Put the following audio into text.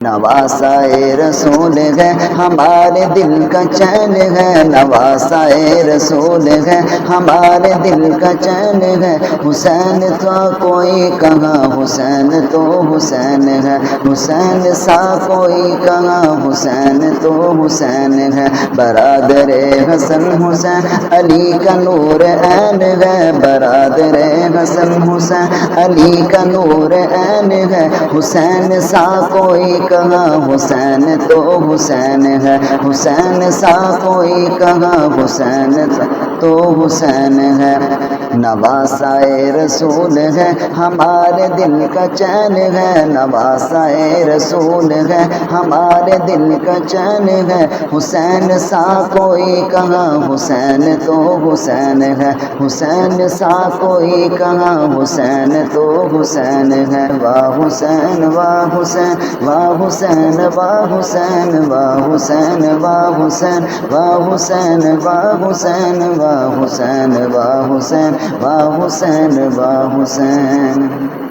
نواسائے رسول ہے ہمارے دل کا چین ہے، نواسائے رسول ہے ہمارے دل کا چین ہے، حسین تو کوئی کہاں، حسین تو حسین ہے، حسین سا کوئی کہاں، حسین تو حسین ہے، برادر حسن حسین علی کا نور عین ہے، برادر حسن حسین علی کا نور عین ہے، حسین سا کوئی کہاں، حسین تو حسین ہے، حسین سا کوئی کہاں، حسین تو حسین ہے، نواسائے رسول ہے ہمارے دل کا چین ہے، نواسائے رسول ہے ہمارے دل کا چین ہے، حسین سا کوئی کہاں، حسین تو حسین ہے، حسین سا کوئی کہاں، حسین تو حسین ہے، واہ حسین واہ حسین واہ حسین واہ حسین واہ حسین واہ حسین واہ حسین واہ حسین واہ حسین واہ حسین واہ حسین واہ حسین۔